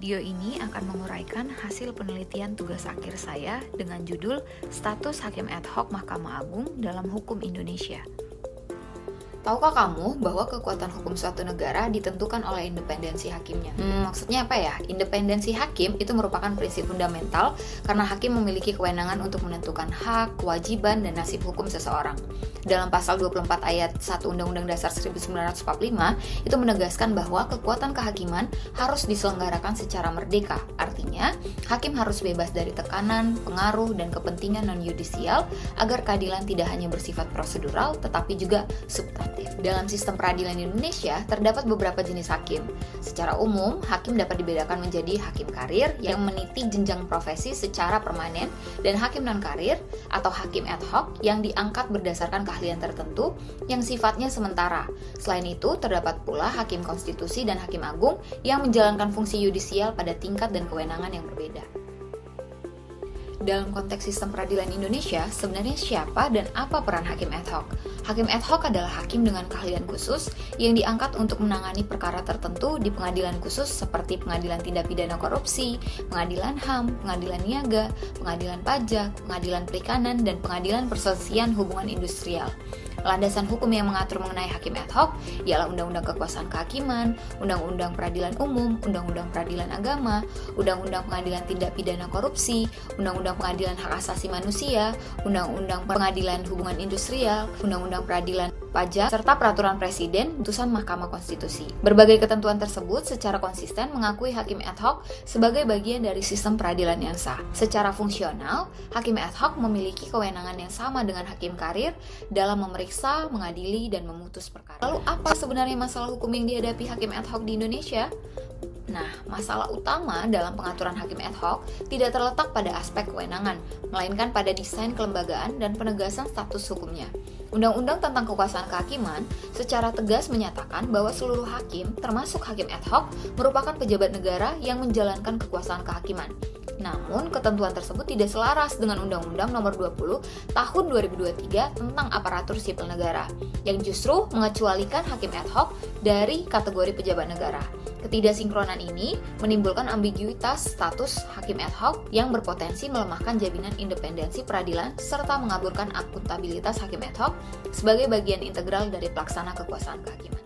Video ini akan menguraikan hasil penelitian tugas akhir saya dengan judul Status Hakim Ad Hoc Mahkamah Agung dalam Hukum Indonesia. Tahukah kamu bahwa kekuatan hukum suatu negara ditentukan oleh independensi hakimnya? Maksudnya apa ya? Independensi hakim itu merupakan prinsip fundamental karena hakim memiliki kewenangan untuk menentukan hak, kewajiban, dan nasib hukum seseorang. Dalam pasal 24 ayat 1 Undang-Undang Dasar 1945 itu menegaskan bahwa kekuatan kehakiman harus diselenggarakan secara merdeka. Artinya, hakim harus bebas dari tekanan, pengaruh, dan kepentingan non-yudisial agar keadilan tidak hanya bersifat prosedural tetapi juga substantif. Dalam sistem peradilan Indonesia, terdapat beberapa jenis hakim. Secara umum, hakim dapat dibedakan menjadi hakim karir yang meniti jenjang profesi secara permanen dan hakim non-karir atau hakim ad hoc yang diangkat berdasarkan keahlian tertentu yang sifatnya sementara. Selain itu, terdapat pula hakim konstitusi dan hakim agung yang menjalankan fungsi yudisial pada tingkat dan kewenangan yang berbeda. Dalam konteks sistem peradilan Indonesia, sebenarnya siapa dan apa peran hakim ad hoc? Hakim ad hoc adalah hakim dengan keahlian khusus yang diangkat untuk menangani perkara tertentu di pengadilan khusus seperti pengadilan tindak pidana korupsi, pengadilan HAM, pengadilan niaga, pengadilan pajak, pengadilan perikanan, dan pengadilan perselisihan hubungan industrial. Landasan hukum yang mengatur mengenai hakim ad hoc ialah Undang-Undang Kekuasaan Kehakiman, Undang-Undang Peradilan Umum, Undang-Undang Peradilan Agama, Undang-Undang Pengadilan Tindak Pidana Korupsi, Undang-Undang Pengadilan Hak Asasi Manusia, Undang-Undang Pengadilan Hubungan Industrial, Undang-Undang Peradilan Pajak, serta Peraturan Presiden, Putusan Mahkamah Konstitusi. Berbagai ketentuan tersebut secara konsisten mengakui hakim ad hoc sebagai bagian dari sistem peradilan yang sah. Secara fungsional, hakim ad hoc memiliki kewenangan yang sama dengan hakim karir dalam memeriksa, mengadili, dan memutus perkara. Lalu apa sebenarnya masalah hukum yang dihadapi hakim ad hoc di Indonesia? Nah, masalah utama dalam pengaturan hakim ad hoc tidak terletak pada aspek kewenangan, melainkan pada desain kelembagaan dan penegasan status hukumnya. Undang-Undang tentang Kekuasaan Kehakiman secara tegas menyatakan bahwa seluruh hakim, termasuk hakim ad hoc, merupakan pejabat negara yang menjalankan kekuasaan kehakiman. Namun, ketentuan tersebut tidak selaras dengan Undang-Undang Nomor 20 Tahun 2023 tentang Aparatur Sipil Negara, yang justru mengecualikan hakim ad hoc dari kategori pejabat negara. Ketidaksinkronan ini menimbulkan ambiguitas status hakim ad hoc yang berpotensi melemahkan jaminan independensi peradilan serta mengaburkan akuntabilitas hakim ad hoc sebagai bagian integral dari pelaksana kekuasaan kehakiman.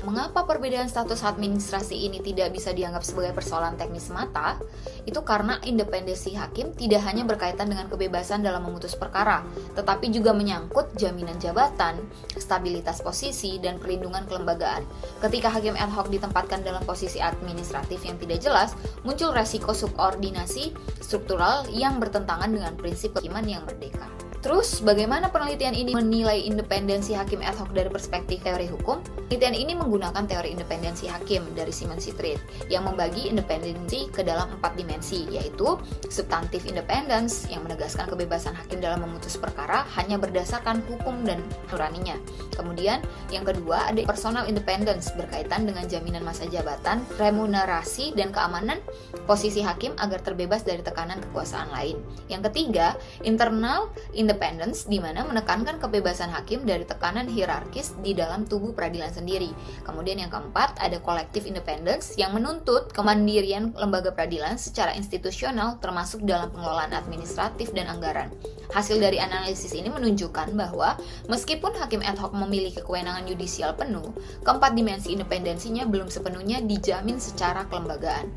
Mengapa perbedaan status administrasi ini tidak bisa dianggap sebagai persoalan teknis semata? Itu karena independensi hakim tidak hanya berkaitan dengan kebebasan dalam memutus perkara, tetapi juga menyangkut jaminan jabatan, stabilitas posisi, dan perlindungan kelembagaan. Ketika hakim ad hoc ditempatkan dalam posisi administratif yang tidak jelas, muncul resiko subordinasi struktural yang bertentangan dengan prinsip kehakiman yang merdeka. Terus, bagaimana penelitian ini menilai independensi hakim ad hoc dari perspektif teori hukum? Penelitian ini menggunakan teori independensi hakim dari Simon Sittrit yang membagi independensi ke dalam 4 dimensi, yaitu substantive independence yang menegaskan kebebasan hakim dalam memutus perkara hanya berdasarkan hukum dan nuraninya. Kemudian, yang kedua ada personal independence berkaitan dengan jaminan masa jabatan, remunerasi, dan keamanan posisi hakim agar terbebas dari tekanan kekuasaan lain. Yang ketiga, internal independence di mana menekankan kebebasan hakim dari tekanan hierarkis di dalam tubuh peradilan sendiri. Kemudian yang keempat ada collective independence yang menuntut kemandirian lembaga peradilan secara institusional termasuk dalam pengelolaan administratif dan anggaran. Hasil dari analisis ini menunjukkan bahwa meskipun hakim ad hoc memiliki kewenangan yudisial penuh, keempat dimensi independensinya belum sepenuhnya dijamin secara kelembagaan.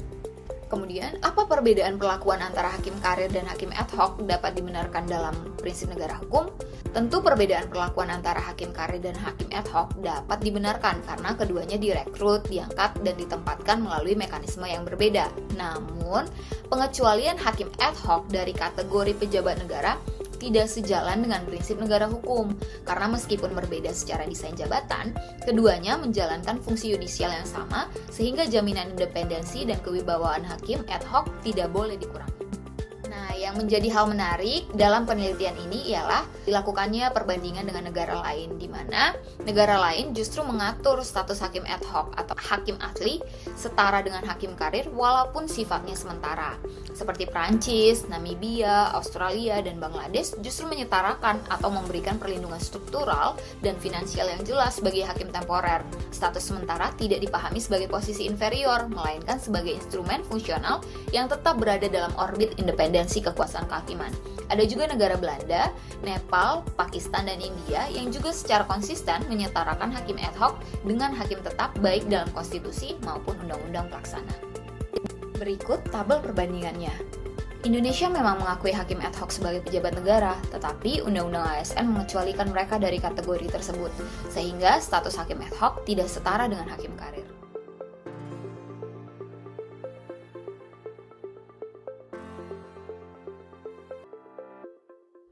Kemudian, apa perbedaan perlakuan antara hakim karir dan hakim ad hoc dapat dibenarkan dalam prinsip negara hukum? Tentu perbedaan perlakuan antara hakim karir dan hakim ad hoc dapat dibenarkan karena keduanya direkrut, diangkat, dan ditempatkan melalui mekanisme yang berbeda. Namun, pengecualian hakim ad hoc dari kategori pejabat negara tidak sejalan dengan prinsip negara hukum, karena meskipun berbeda secara desain jabatan, keduanya menjalankan fungsi yudisial yang sama, sehingga jaminan independensi dan kewibawaan hakim ad hoc tidak boleh dikurangi. Nah, yang menjadi hal menarik dalam penelitian ini ialah dilakukannya perbandingan dengan negara lain, di mana negara lain justru mengatur status hakim ad hoc atau hakim ahli setara dengan hakim karir walaupun sifatnya sementara. Seperti Prancis, Namibia, Australia, dan Bangladesh justru menyetarakan atau memberikan perlindungan struktural dan finansial yang jelas bagi hakim temporer. Status sementara tidak dipahami sebagai posisi inferior, melainkan sebagai instrumen fungsional yang tetap berada dalam orbit independensi kekuasaan kehakiman. Ada juga negara Belanda, Nepal, Pakistan, dan India yang juga secara konsisten menyetarakan hakim ad hoc dengan hakim tetap baik dalam konstitusi maupun undang-undang pelaksana. Berikut tabel perbandingannya. Indonesia memang mengakui hakim ad hoc sebagai pejabat negara, tetapi Undang-Undang ASN mengecualikan mereka dari kategori tersebut, sehingga status hakim ad hoc tidak setara dengan hakim karir.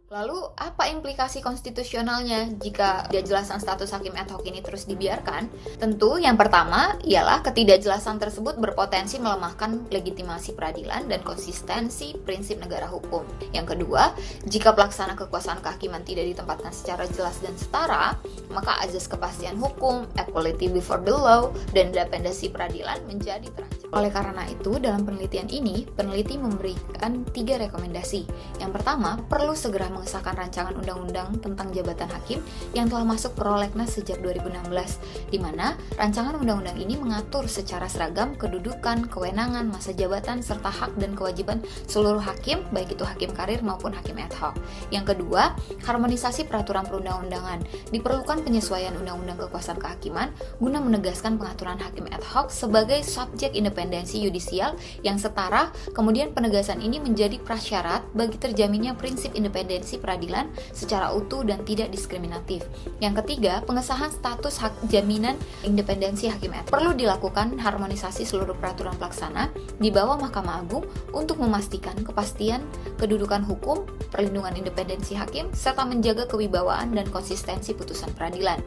Lalu, apa implikasi konstitusionalnya jika ketidakjelasan status hakim ad hoc ini terus dibiarkan? Tentu, yang pertama ialah ketidakjelasan tersebut berpotensi melemahkan legitimasi peradilan dan konsistensi prinsip negara hukum. Yang kedua, jika pelaksana kekuasaan kehakiman tidak ditempatkan secara jelas dan setara, maka azas kepastian hukum, equality before the law, dan independensi peradilan menjadi terancam. Oleh karena itu, dalam penelitian ini, peneliti memberikan 3 rekomendasi. Yang pertama, perlu segera mengesahkan rancangan undang-undang tentang jabatan hakim yang telah masuk prolegnas sejak 2016, di mana rancangan undang-undang ini mengatur secara seragam kedudukan, kewenangan, masa jabatan, serta hak dan kewajiban seluruh hakim, baik itu hakim karir maupun hakim ad hoc. Yang kedua, harmonisasi peraturan perundang-undangan. Diperlukan penyesuaian undang-undang kekuasaan kehakiman guna menegaskan pengaturan hakim ad hoc sebagai subjek independensi yudisial yang setara, kemudian penegasan ini menjadi prasyarat bagi terjaminnya prinsip independensi peradilan secara utuh dan tidak diskriminatif. Yang ketiga, pengesahan status hak jaminan independensi hakim ad hoc. Perlu dilakukan harmonisasi seluruh peraturan pelaksana di bawah Mahkamah Agung untuk memastikan kepastian kedudukan hukum, perlindungan independensi hakim, serta menjaga kewibawaan dan konsistensi putusan peradilan.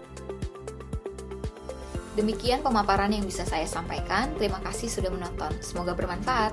Demikian pemaparan yang bisa saya sampaikan. Terima kasih sudah menonton. Semoga bermanfaat.